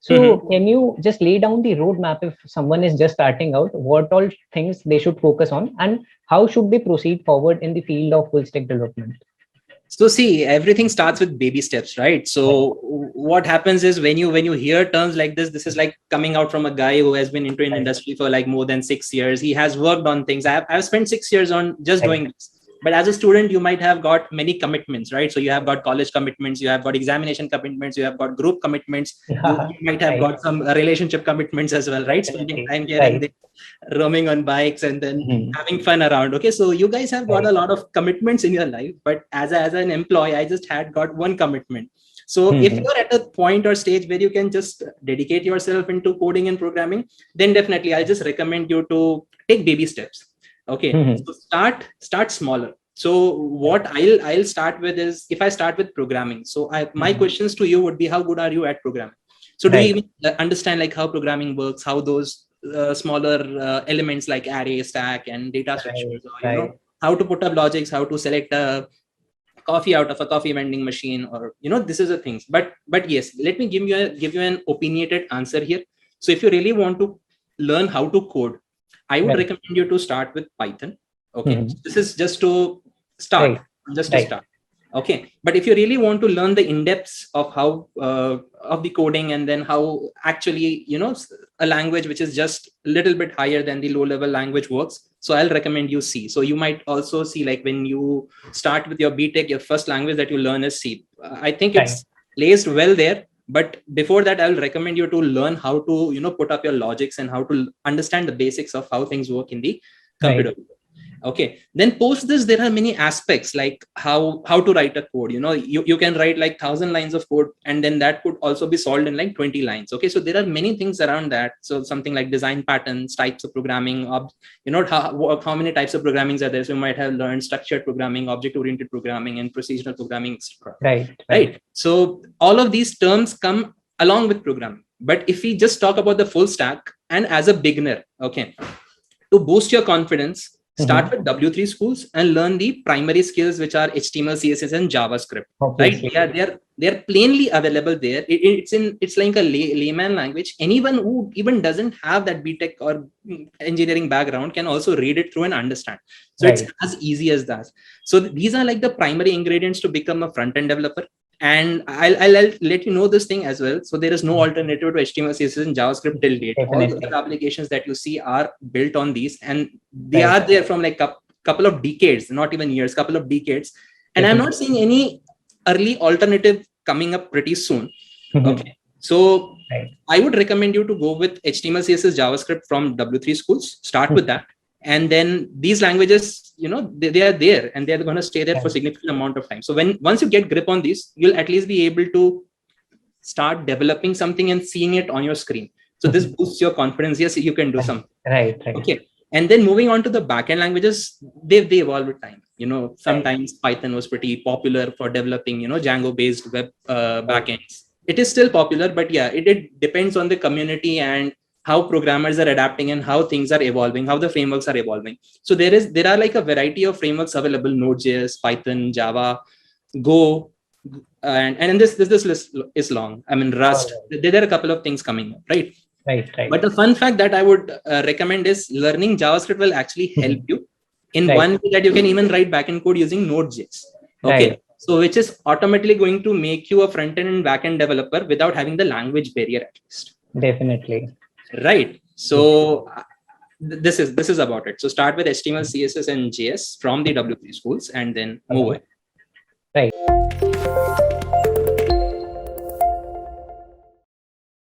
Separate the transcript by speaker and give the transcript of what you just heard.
Speaker 1: So
Speaker 2: Mm-hmm.
Speaker 1: can you just lay down the roadmap if someone is just starting out, what all things they should focus on, and how should they proceed forward in the field of full stack development?
Speaker 2: So see, everything starts with baby steps, right?
Speaker 1: Right.
Speaker 2: So what happens is when you hear terms like this is like coming out from a guy who has been into an
Speaker 1: Right.
Speaker 2: industry for like more than 6 years. He has worked on things. I've spent 6 years on just
Speaker 1: Right.
Speaker 2: doing this. But as a student, you might have got many commitments, right? So you have got college commitments, you have got examination commitments, you have got group commitments, you might have
Speaker 1: Right.
Speaker 2: got some relationship commitments as well, right? Spending
Speaker 1: Definitely.
Speaker 2: time here and
Speaker 1: Right.
Speaker 2: there, roaming on bikes, and then
Speaker 1: Mhm.
Speaker 2: having fun around. Okay, so you guys have got
Speaker 1: Right.
Speaker 2: a lot of commitments in your life, but as an employee, I just had got one commitment. So if
Speaker 1: Mhm.
Speaker 2: you're at a point or stage where you can just dedicate yourself into coding and programming, then definitely I'll just recommend you to take baby steps. Okay,
Speaker 1: Mhm.
Speaker 2: so start smaller. So what I'll start with is, if I start with programming, so my
Speaker 1: Mhm.
Speaker 2: questions to you would be, how good are you at programming? So do you
Speaker 1: Right.
Speaker 2: even understand like how programming works, how those smaller elements like array, stack, and data
Speaker 1: Right.
Speaker 2: structures, or
Speaker 1: Right.
Speaker 2: how to put up logics, how to select a coffee out of a coffee vending machine, or this is the things. But yes, let me give you an opinionated answer here. So if you really want to learn how to code, I would
Speaker 1: Right.
Speaker 2: recommend you to start with Python. Okay,
Speaker 1: Mhm.
Speaker 2: this is just to start,
Speaker 1: Right.
Speaker 2: just to
Speaker 1: Right.
Speaker 2: start. Okay, but if you really want to learn the in-depths of how of the coding, and then how actually a language which is just a little bit higher than the low level language works, so I'll recommend you C. So you might also see, like, when you start with your BTech, your first language that you learn is C. I think
Speaker 1: Right.
Speaker 2: it's placed well there. But before that, I'll recommend you to learn how to put up your logics, and how to understand the basics of how things work in the computer.
Speaker 1: Right.
Speaker 2: Okay, then post this, there are many aspects, like how to write a code. You can write like 1,000 lines of code, and then that could also be solved in like 20 lines. Okay, so there are many things around that. So something like design patterns, types of programming, how many types of programmings are there. So you might have learned structured programming, object oriented programming, and procedural programming, etc.
Speaker 1: Right. Right.
Speaker 2: Right, so all of these terms come along with programming. But if we just talk about the full stack, and as a beginner, okay, to boost your confidence, start
Speaker 1: Mhm.
Speaker 2: with W3 schools and learn the primary skills, which are HTML, CSS, and JavaScript. Right?
Speaker 1: Obviously.
Speaker 2: They're plainly available there. It's like a layman language. Anyone who even doesn't have that BTech or engineering background can also read it through and understand. So it's
Speaker 1: Right.
Speaker 2: as easy as that. So these are like the primary ingredients to become a front end developer. And I'll let you know this thing as well. So there is no alternative to HTML, CSS, and JavaScript till date. All the other
Speaker 1: Definitely.
Speaker 2: applications that you see are built on these, and they are
Speaker 1: Right.
Speaker 2: there from like a couple of decades, not even years, couple of decades. And I'm not
Speaker 1: Definitely.
Speaker 2: seeing any early alternative coming up pretty soon.
Speaker 1: Mhm.
Speaker 2: Okay, so
Speaker 1: Right.
Speaker 2: I would recommend you to go with HTML, CSS, JavaScript from W3 schools. Start with
Speaker 1: Mhm.
Speaker 2: that, and then these languages, they are there, and they're going to stay there for
Speaker 1: Right.
Speaker 2: significant amount of time. So once you get grip on these, you'll at least be able to start developing something and seeing it on your screen. So this
Speaker 1: Mhm.
Speaker 2: boosts your confidence. Yes, you can do
Speaker 1: Right.
Speaker 2: something.
Speaker 1: Right. Right.
Speaker 2: Okay, and then moving on to the backend languages, they evolve with time.
Speaker 1: Right.
Speaker 2: Sometimes Python was pretty popular for developing Django based web
Speaker 1: Right.
Speaker 2: backends. It is still popular, but yeah, it depends on the community and how programmers are adapting, and how things are evolving, how the frameworks are evolving. So there are like a variety of frameworks available: Node.js, Python, Java, Go, and this list is long. I mean,
Speaker 1: All
Speaker 2: Rust.
Speaker 1: right.
Speaker 2: There are a couple of things coming up, right?
Speaker 1: Right.
Speaker 2: But
Speaker 1: Right.
Speaker 2: the fun fact that I would recommend is, learning JavaScript will actually help
Speaker 1: Mhm.
Speaker 2: you in
Speaker 1: Right.
Speaker 2: one way, that you can even write backend code using Node.js. Okay,
Speaker 1: Right.
Speaker 2: so which is automatically going to make you a front end and backend developer without having the language barrier, at least.
Speaker 1: Definitely.
Speaker 2: Right.
Speaker 1: Mhm.
Speaker 2: So this is about it. So start with HTML, CSS, and JS from the W3 schools, and then
Speaker 1: All
Speaker 2: move on.
Speaker 1: right. Right.